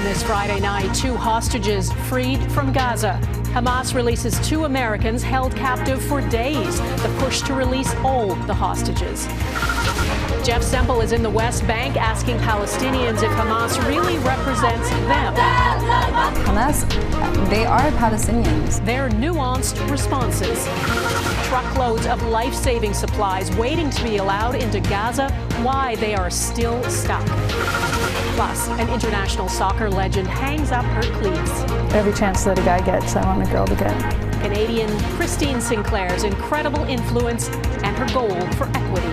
this Friday night, 2 hostages freed from Gaza. Hamas releases 2 Americans held captive for days. The push to release all the hostages. Jeff Semple is in the West Bank asking Palestinians if Hamas really represents them. Hamas, they are Palestinians. Their nuanced responses. Truckloads of life-saving supplies waiting to be allowed into Gaza, why they are still stuck. Plus, an international soccer legend hangs up her cleats. Every chance that a guy gets, I want a girl to get. Canadian Sinclair's incredible influence and her goal for equity.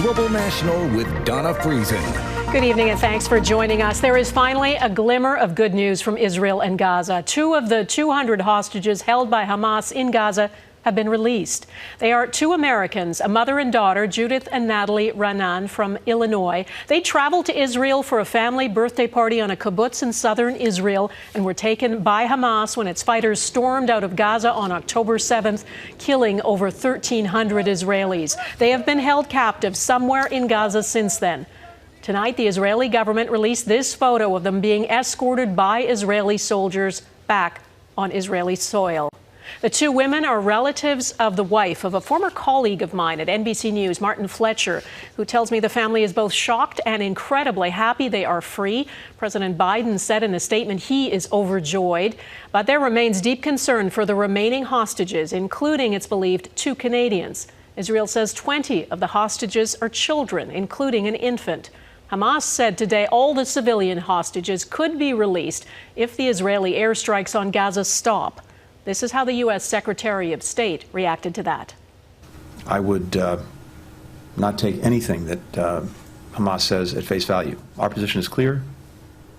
Global National with Donna Friesen. Good evening and thanks for joining us. There is finally a glimmer of good news from Israel and Gaza. 2 of the 200 hostages held by Hamas in Gaza have been released. They are 2 Americans, a mother and daughter, Judith and Natalie Ranan from Illinois. They traveled to Israel for a family birthday party on a kibbutz in southern Israel and were taken by Hamas when its fighters stormed out of Gaza on October 7th, killing over 1,300 Israelis. They have been held captive somewhere in Gaza since then. Tonight, the Israeli government released this photo of them being escorted by Israeli soldiers back on Israeli soil. The 2 women are relatives of the wife of a former colleague of mine at NBC News, Martin Fletcher, who tells me the family is both shocked and incredibly happy they are free. President Biden said in a statement he is overjoyed, but there remains deep concern for the remaining hostages, including, it's believed, 2 Canadians. Israel says 20 of the hostages are children, including an infant. Hamas said today all the civilian hostages could be released if the Israeli airstrikes on Gaza stop. This is how the U.S. Secretary of State reacted to that. I would not take anything that Hamas says at face value. Our position is clear.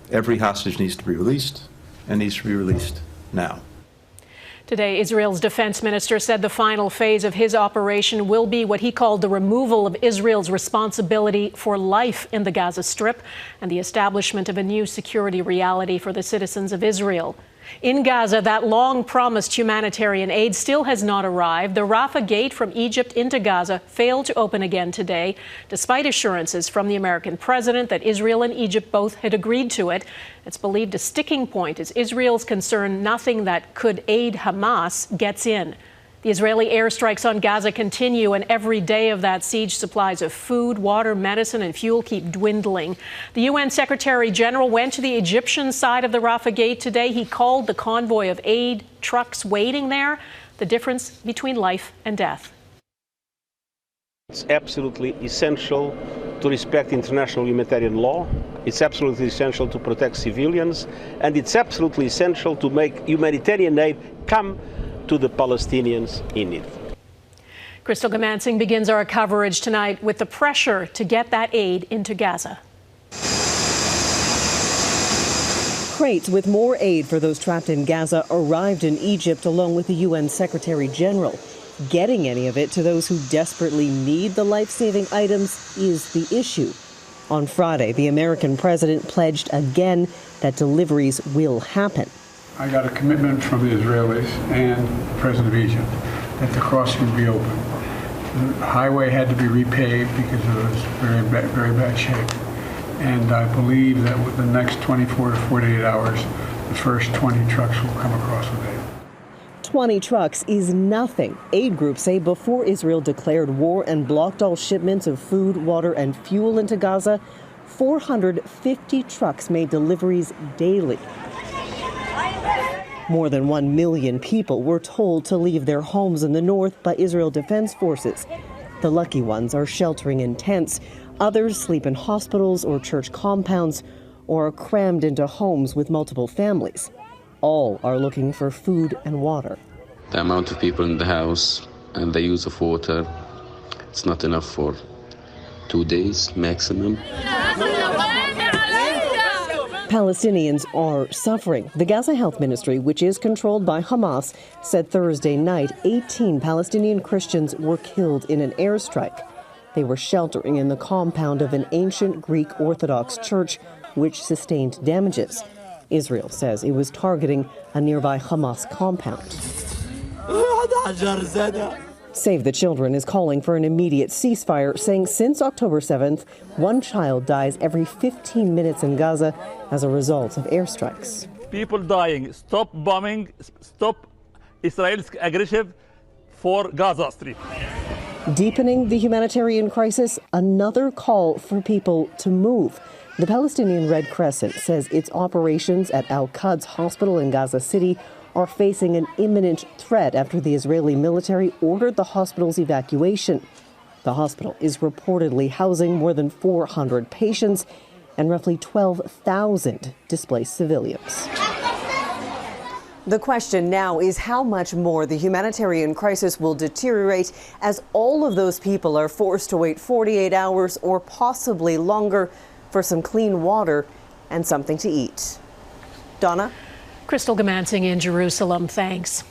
Every hostage needs to be released and needs to be released now. Today, Israel's defense minister said the final phase of his operation will be what he called the removal of Israel's responsibility for life in the Gaza Strip and the establishment of a new security reality for the citizens of Israel. In Gaza, that long-promised humanitarian aid still has not arrived. The Rafah gate from Egypt into Gaza failed to open again today, despite assurances from the American president that Israel and Egypt both had agreed to it. It's believed a sticking point is Israel's concern nothing that could aid Hamas gets in. The Israeli airstrikes on Gaza continue, and every day of that siege, supplies of food, water, medicine, and fuel keep dwindling. The UN Secretary General went to the Egyptian side of the Rafah Gate today. He called the convoy of aid trucks waiting there the difference between life and death. It's absolutely essential to respect international humanitarian law. It's absolutely essential to protect civilians, and it's absolutely essential to make humanitarian aid come to the Palestinians in need. Crystal Goomansingh begins our coverage tonight with the pressure to get that aid into Gaza. Crates with more aid for those trapped in Gaza arrived in Egypt along with the UN Secretary General. Getting any of it to those who desperately need the life-saving items is the issue. On Friday, the American president pledged again that deliveries will happen. I got a commitment from the Israelis and the president of Egypt that the crossing would be open. The highway had to be repaved because it was very bad shape. And I believe that within the next 24 to 48 hours, the first 20 trucks will come across with aid. 20 trucks is nothing. Aid groups say before Israel declared war and blocked all shipments of food, water, and fuel into Gaza, 450 trucks made deliveries daily. More than 1 million people were told to leave their homes in the north by Israel Defense Forces. The lucky ones are sheltering in tents. Others sleep in hospitals or church compounds or are crammed into homes with multiple families. All are looking for food and water. The amount of people in the house and the use of water, it's not enough for 2 days maximum. Palestinians are suffering. The Gaza Health Ministry, which is controlled by Hamas, said Thursday night 18 Palestinian Christians were killed in an airstrike. They were sheltering in the compound of an ancient Greek Orthodox church, which sustained damages. Israel says it was targeting a nearby Hamas compound. Save the Children is calling for an immediate ceasefire, saying since October 7th, one child dies every 15 minutes in Gaza as a result of airstrikes. People dying. Stop bombing. Stop Israel's aggression for Gaza Strip. Deepening the humanitarian crisis, another call for people to move. The Palestinian Red Crescent says its operations at Al-Quds Hospital in Gaza City are facing an imminent threat after the Israeli military ordered the hospital's evacuation. The hospital is reportedly housing more than 400 patients and roughly 12,000 displaced civilians. The question now is how much more the humanitarian crisis will deteriorate as all of those people are forced to wait 48 hours or possibly longer for some clean water and something to eat. Donna? Crystal Goomansingh in Jerusalem, thanks.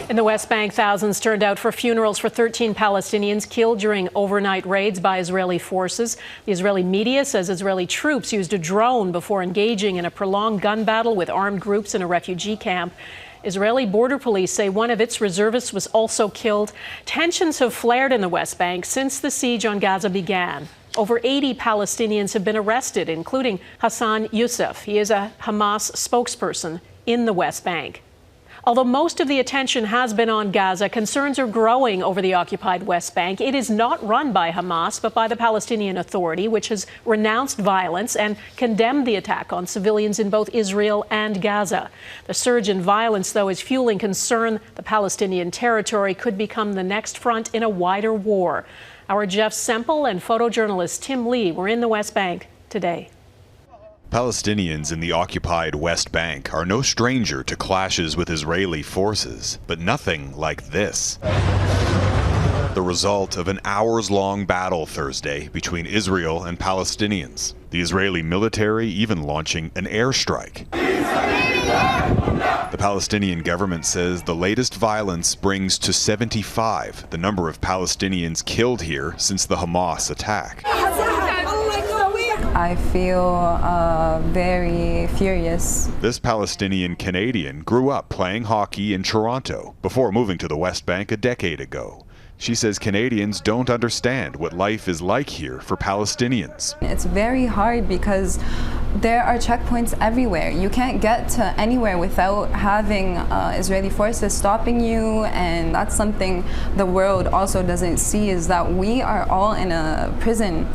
In the West Bank, thousands turned out for funerals for 13 Palestinians killed during overnight raids by Israeli forces. The Israeli media says Israeli troops used a drone before engaging in a prolonged gun battle with armed groups in a refugee camp. Israeli border police say one of its reservists was also killed. Tensions have flared in the West Bank since the siege on Gaza began. Over 80 Palestinians have been arrested, including Hassan Youssef. He is a Hamas spokesperson in the West Bank. Although most of the attention has been on Gaza, concerns are growing over the occupied West Bank. It is not run by Hamas, but by the Palestinian Authority, which has renounced violence and condemned the attack on civilians in both Israel and Gaza. The surge in violence, though, is fueling concern the Palestinian territory could become the next front in a wider war. Our Jeff Semple and photojournalist Tim Lee were in the West Bank today. Palestinians in the occupied West Bank are no stranger to clashes with Israeli forces, but nothing like this. The result of an hours-long battle Thursday between Israel and Palestinians. The Israeli military even launching an airstrike. The Palestinian government says the latest violence brings to 75 the number of Palestinians killed here since the Hamas attack. I feel very furious. This Palestinian Canadian grew up playing hockey in Toronto before moving to the West Bank a decade ago. She says Canadians don't understand what life is like here for Palestinians. It's very hard because there are checkpoints everywhere. You can't get to anywhere without having Israeli forces stopping you, and that's something the world also doesn't see, is that we are all in a prison.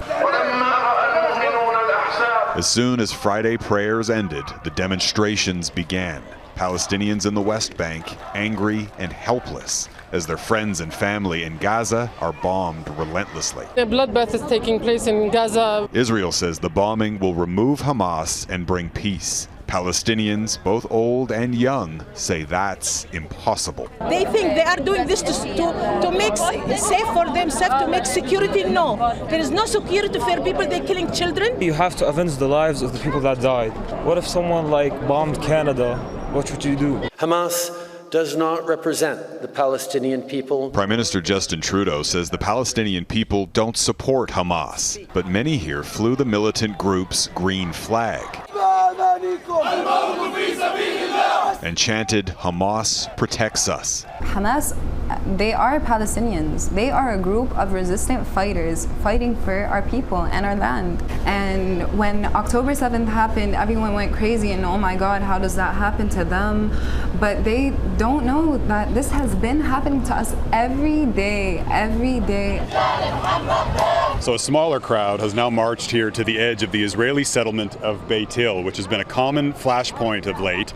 As soon as Friday prayers ended, the demonstrations began. Palestinians in the West Bank angry and helpless as their friends and family in Gaza are bombed relentlessly. The bloodbath is taking place in Gaza. Israel says the bombing will remove Hamas and bring peace. Palestinians, both old and young, say that's impossible. They think they are doing this to make safe for themselves, to make security. No, there is no security for people. They're killing children. You have to avenge the lives of the people that died. What if someone bombed Canada? What would you do? Hamas does not represent the Palestinian people. Prime Minister Justin Trudeau says the Palestinian people don't support Hamas, but many here flew the militant group's green flag and chanted, "Hamas protects us." Hamas, they are Palestinians. They are a group of resistant fighters fighting for our people and our land. And when October 7th happened, everyone went crazy and oh my God, how does that happen to them? But they don't know that this has been happening to us every day, every day. So a smaller crowd has now marched here to the edge of the Israeli settlement of Beit Hill, which has been a common flashpoint of late.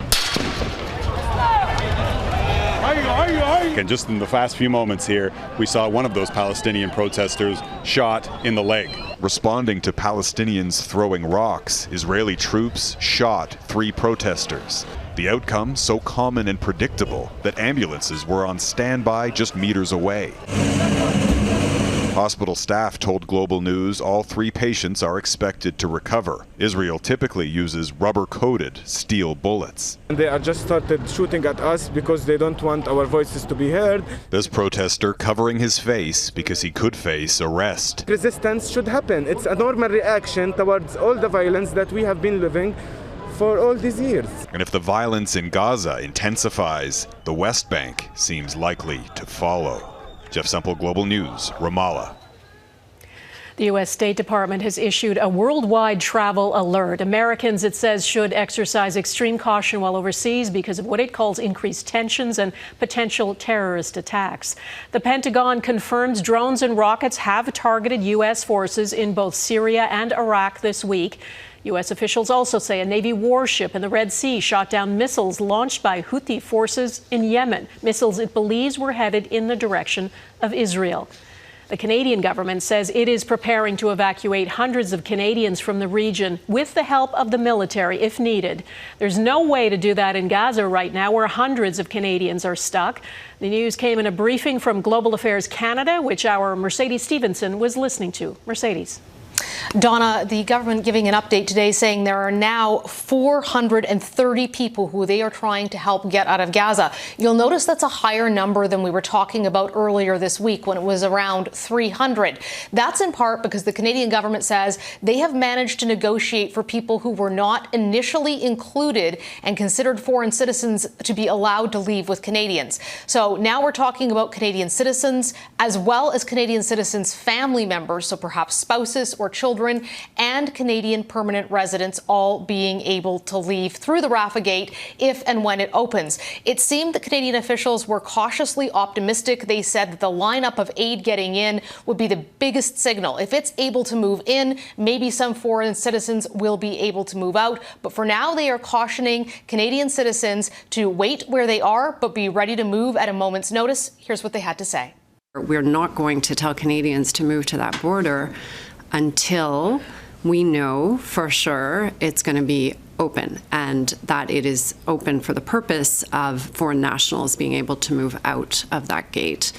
And just in the past few moments here, we saw one of those Palestinian protesters shot in the leg. Responding to Palestinians throwing rocks, Israeli troops shot 3 protesters. The outcome so common and predictable that ambulances were on standby just meters away. Hospital staff told Global News all 3 patients are expected to recover. Israel typically uses rubber-coated steel bullets. They are just started shooting at us because they don't want our voices to be heard. This protester covering his face because he could face arrest. Resistance should happen. It's a normal reaction towards all the violence that we have been living for all these years. And if the violence in Gaza intensifies, the West Bank seems likely to follow. Jeff Semple, Global News, Ramallah. The U.S. State Department has issued a worldwide travel alert. Americans, it says, should exercise extreme caution while overseas because of what it calls increased tensions and potential terrorist attacks. The Pentagon confirms drones and rockets have targeted U.S. forces in both Syria and Iraq this week. U.S. officials also say a Navy warship in the Red Sea shot down missiles launched by Houthi forces in Yemen, missiles it believes were headed in the direction of Israel. The Canadian government says it is preparing to evacuate hundreds of Canadians from the region with the help of the military if needed. There's no way to do that in Gaza right now, where hundreds of Canadians are stuck. The news came in a briefing from Global Affairs Canada, which our Mercedes Stevenson was listening to. Mercedes. Donna, the government giving an update today saying there are now 430 people who they are trying to help get out of Gaza. You'll notice that's a higher number than we were talking about earlier this week when it was around 300. That's in part because the Canadian government says they have managed to negotiate for people who were not initially included and considered foreign citizens to be allowed to leave with Canadians. So now we're talking about Canadian citizens as well as Canadian citizens' family members, so perhaps spouses or children, and Canadian permanent residents all being able to leave through the Rafah gate if and when it opens. It seemed that Canadian officials were cautiously optimistic. They said that the lineup of aid getting in would be the biggest signal. If it's able to move in, maybe some foreign citizens will be able to move out. But for now, they are cautioning Canadian citizens to wait where they are, but be ready to move at a moment's notice. Here's what they had to say. We're not going to tell Canadians to move to that border until we know for sure it's going to be open and that it is open for the purpose of foreign nationals being able to move out of that gate.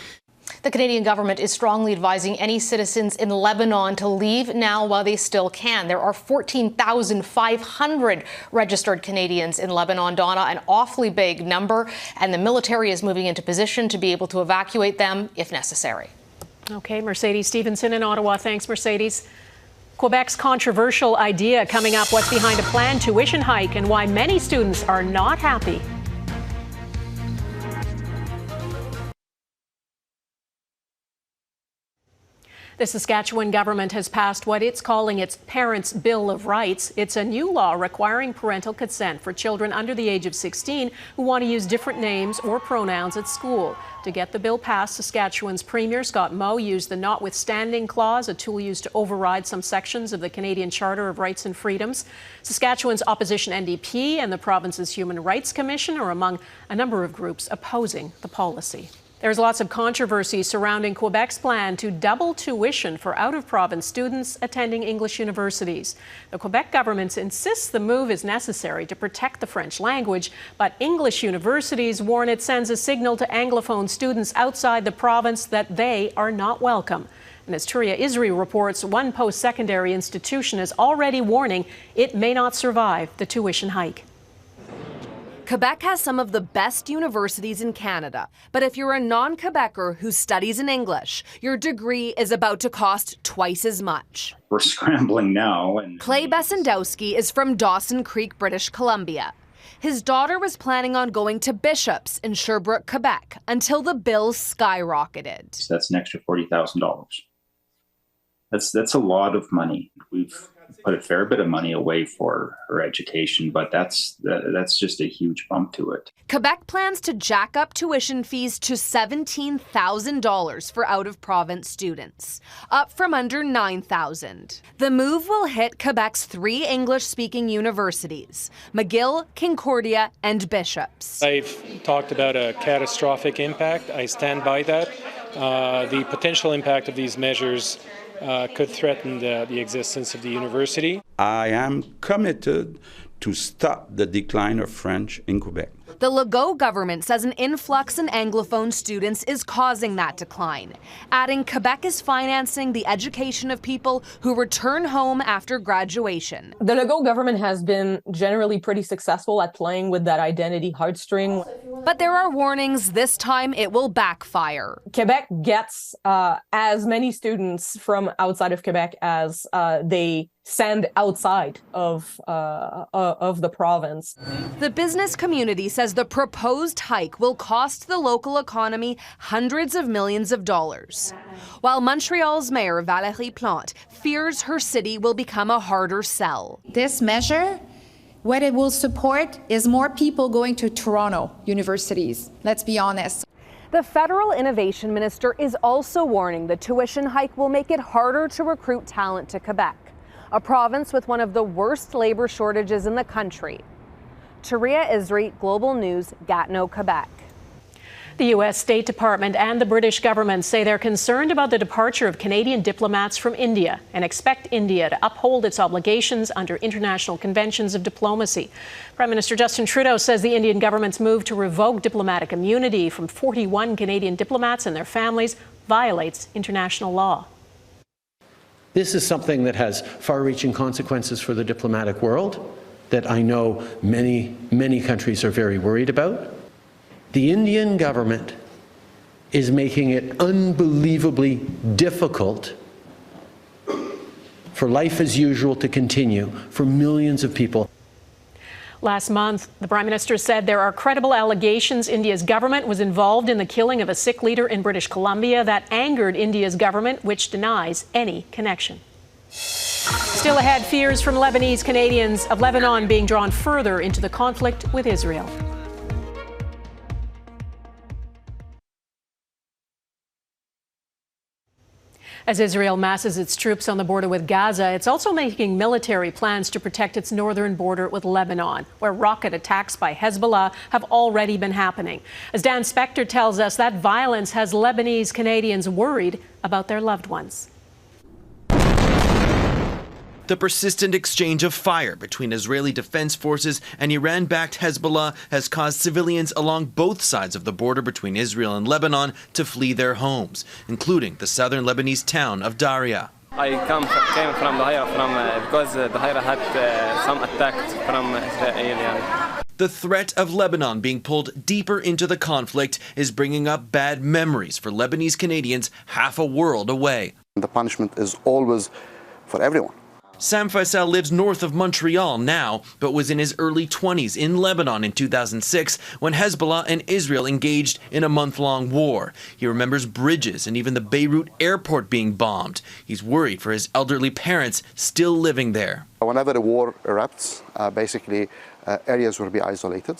The Canadian government is strongly advising any citizens in Lebanon to leave now while they still can. There are 14,500 registered Canadians in Lebanon, Donna, an awfully big number, and the military is moving into position to be able to evacuate them if necessary. Okay, Mercedes Stevenson in Ottawa. Thanks, Mercedes. Quebec's controversial idea coming up. What's behind a planned tuition hike and why many students are not happy. The Saskatchewan government has passed what it's calling its Parents' Bill of Rights. It's a new law requiring parental consent for children under the age of 16 who want to use different names or pronouns at school. To get the bill passed, Saskatchewan's Premier Scott Moe used the notwithstanding clause, a tool used to override some sections of the Canadian Charter of Rights and Freedoms. Saskatchewan's opposition NDP and the province's Human Rights Commission are among a number of groups opposing the policy. There's lots of controversy surrounding Quebec's plan to double tuition for out-of-province students attending English universities. The Quebec government insists the move is necessary to protect the French language, but English universities warn it sends a signal to Anglophone students outside the province that they are not welcome. And as Touria Izri reports, one post-secondary institution is already warning it may not survive the tuition hike. Quebec has some of the best universities in Canada, but if you're a non-Quebecer who studies in English, your degree is about to cost twice as much. We're scrambling now. Clay Besendowski is from Dawson Creek, British Columbia. His daughter was planning on going to Bishop's in Sherbrooke, Quebec, until the bill skyrocketed. So that's an extra $40,000. That's a lot of money. We've put a fair bit of money away for her education, but that's just a huge bump to it. Quebec plans to jack up tuition fees to $17,000 for out-of-province students, up from under $9,000. The move will hit Quebec's 3 English-speaking universities, McGill, Concordia, and Bishop's. I've talked about a catastrophic impact. I stand by that. The potential impact of these measures could threaten the existence of the university. I am committed to stop the decline of French in Quebec. The Legault government says an influx in Anglophone students is causing that decline, adding Quebec is financing the education of people who return home after graduation. The Legault government has been generally pretty successful at playing with that identity heartstring. But there are warnings this time it will backfire. Quebec gets as many students from outside of Quebec as they send outside of the province. The business community says the proposed hike will cost the local economy hundreds of millions of dollars, while Montreal's mayor Valérie Plante fears her city will become a harder sell. This measure, what it will support is more people going to Toronto universities, let's be honest. The federal innovation minister is also warning the tuition hike will make it harder to recruit talent to Quebec, a province with one of the worst labor shortages in the country. Touria Izri, Global News, Gatineau, Quebec. The U.S. State Department and the British government say they're concerned about the departure of Canadian diplomats from India and expect India to uphold its obligations under international conventions of diplomacy. Prime Minister Justin Trudeau says the Indian government's move to revoke diplomatic immunity from 41 Canadian diplomats and their families violates international law. This is something that has far-reaching consequences for the diplomatic world that I know many countries are very worried about. The Indian government is making it unbelievably difficult for life as usual to continue for millions of people. Last month, the Prime Minister said there are credible allegations India's government was involved in the killing of a Sikh leader in British Columbia that angered India's government, which denies any connection. Still ahead, fears from Lebanese Canadians of Lebanon being drawn further into the conflict with Israel. As Israel masses its troops on the border with Gaza, it's also making military plans to protect its northern border with Lebanon, where rocket attacks by Hezbollah have already been happening. As Dan Spector tells us, that violence has Lebanese Canadians worried about their loved ones. The persistent exchange of fire between Israeli defense forces and Iran-backed Hezbollah has caused civilians along both sides of the border between Israel and Lebanon to flee their homes, including the southern Lebanese town of Daria. I came from Daira because Daira had some attacks from Israel. The threat of Lebanon being pulled deeper into the conflict is bringing up bad memories for Lebanese Canadians half a world away. The punishment is always for everyone. Sam Faisal lives north of Montreal now, but was in his early 20s in Lebanon in 2006 when Hezbollah and Israel engaged in a month-long war. He remembers bridges and even the Beirut airport being bombed. He's worried for his elderly parents still living there. Whenever a war erupts, basically areas will be isolated.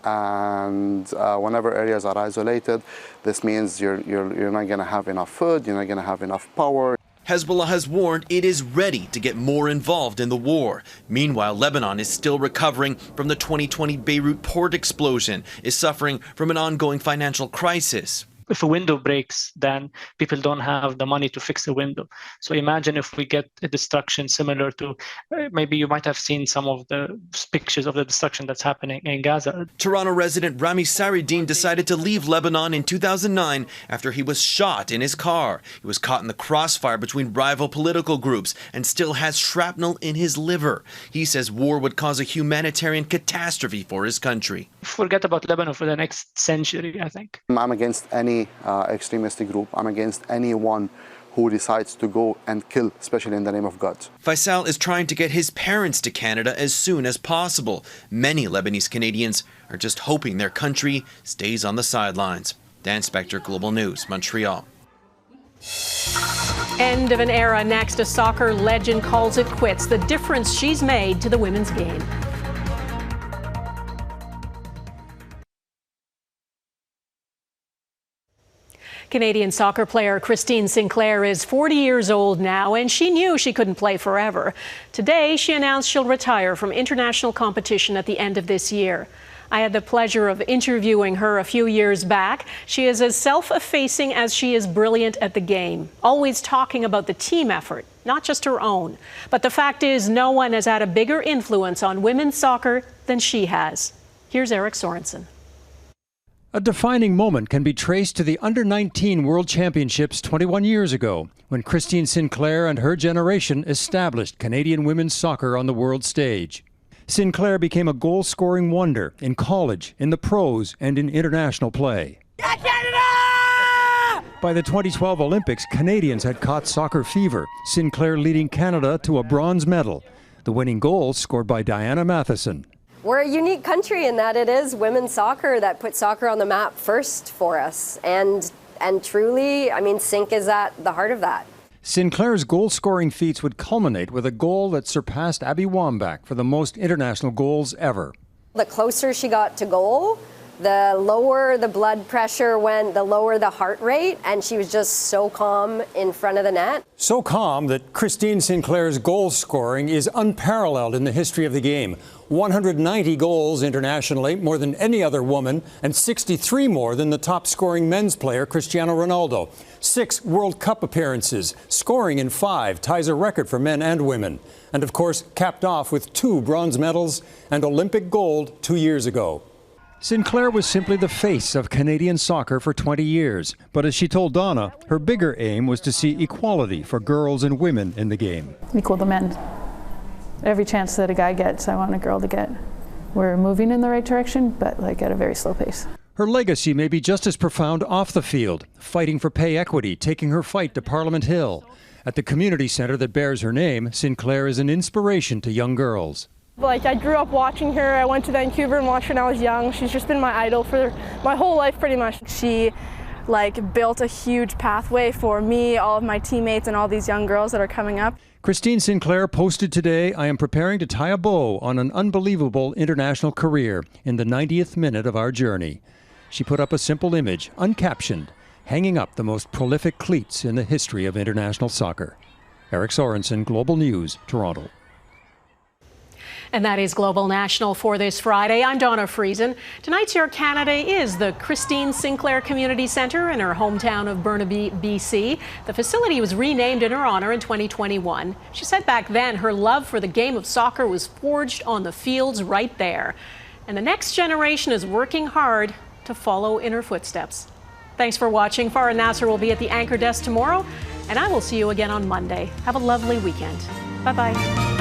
And whenever areas are isolated, this means you're not going to have enough food, you're not going to have enough power. Hezbollah has warned it is ready to get more involved in the war. Meanwhile, Lebanon is still recovering from the 2020 Beirut port explosion, is suffering from an ongoing financial crisis. If a window breaks, then people don't have the money to fix the window. So imagine if we get a destruction similar to, maybe you might have seen some of the pictures of the destruction that's happening in Gaza. Toronto resident Rami Saridine decided to leave Lebanon in 2009 after he was shot in his car. He was caught in the crossfire between rival political groups and still has shrapnel in his liver. He says war would cause a humanitarian catastrophe for his country. Forget about Lebanon for the next century, I think. I'm against any extremist group. I'm against anyone who decides to go and kill, especially in the name of God. Faisal is trying to get his parents to Canada as soon as possible. Many Lebanese Canadians are just hoping their country stays on the sidelines. Dan Spector, Global News, Montreal. End of an era. Next, a soccer legend calls it quits. The difference she's made to the women's game. Canadian soccer player Christine Sinclair is 40 years old now, and she knew she couldn't play forever. Today, she announced she'll retire from international competition at the end of this year. I had the pleasure of interviewing her a few years back. She is as self-effacing as she is brilliant at the game, always talking about the team effort, not just her own. But the fact is, no one has had a bigger influence on women's soccer than she has. Here's Eric Sorensen. A defining moment can be traced to the Under-19 World Championships 21 years ago, when Christine Sinclair and her generation established Canadian women's soccer on the world stage. Sinclair became a goal-scoring wonder in college, in the pros, and in international play. By By the 2012 Olympics, Canadians had caught soccer fever, Sinclair leading Canada to a bronze medal. The winning goal scored by Diana Matheson. We're a unique country in that it is women's soccer that put soccer on the map first for us. And truly, I mean, Sinc is at the heart of that. Sinclair's goal-scoring feats would culminate with a goal that surpassed Abby Wambach for the most international goals ever. The closer she got to goal, the lower the blood pressure went, the lower the heart rate, and she was just so calm in front of the net. So calm that Christine Sinclair's goal scoring is unparalleled in the history of the game. 190 goals internationally, more than any other woman, and 63 more than the top-scoring men's player, Cristiano Ronaldo. 6 World Cup appearances, scoring in 5, ties a record for men and women. And of course, capped off with 2 bronze medals and Olympic gold 2 years ago. Sinclair was simply the face of Canadian soccer for 20 years. But as she told Donna, her bigger aim was to see equality for girls and women in the game. Equal to men. Every chance that a guy gets, I want a girl to get. We're moving in the right direction, but like at a very slow pace. Her legacy may be just as profound off the field, fighting for pay equity, taking her fight to Parliament Hill. At the community centre that bears her name, Sinclair is an inspiration to young girls. Like, I grew up watching her. I went to Vancouver and watched her when I was young. She's just been my idol for my whole life, pretty much. She, built a huge pathway for me, all of my teammates, and all these young girls that are coming up. Christine Sinclair posted today, "I am preparing to tie a bow on an unbelievable international career in the 90th minute of our journey." She put up a simple image, uncaptioned, hanging up the most prolific cleats in the history of international soccer. Eric Sorensen, Global News, Toronto. And that is Global National for this Friday. I'm Donna Friesen. Tonight's Your Canada is the Christine Sinclair Community Centre in her hometown of Burnaby, BC. The facility was renamed in her honour in 2021. She said back then her love for the game of soccer was forged on the fields right there. And the next generation is working hard to follow in her footsteps. Thanks for watching. Farah Nasser will be at the anchor desk tomorrow, and I will see you again on Monday. Have a lovely weekend. Bye-bye.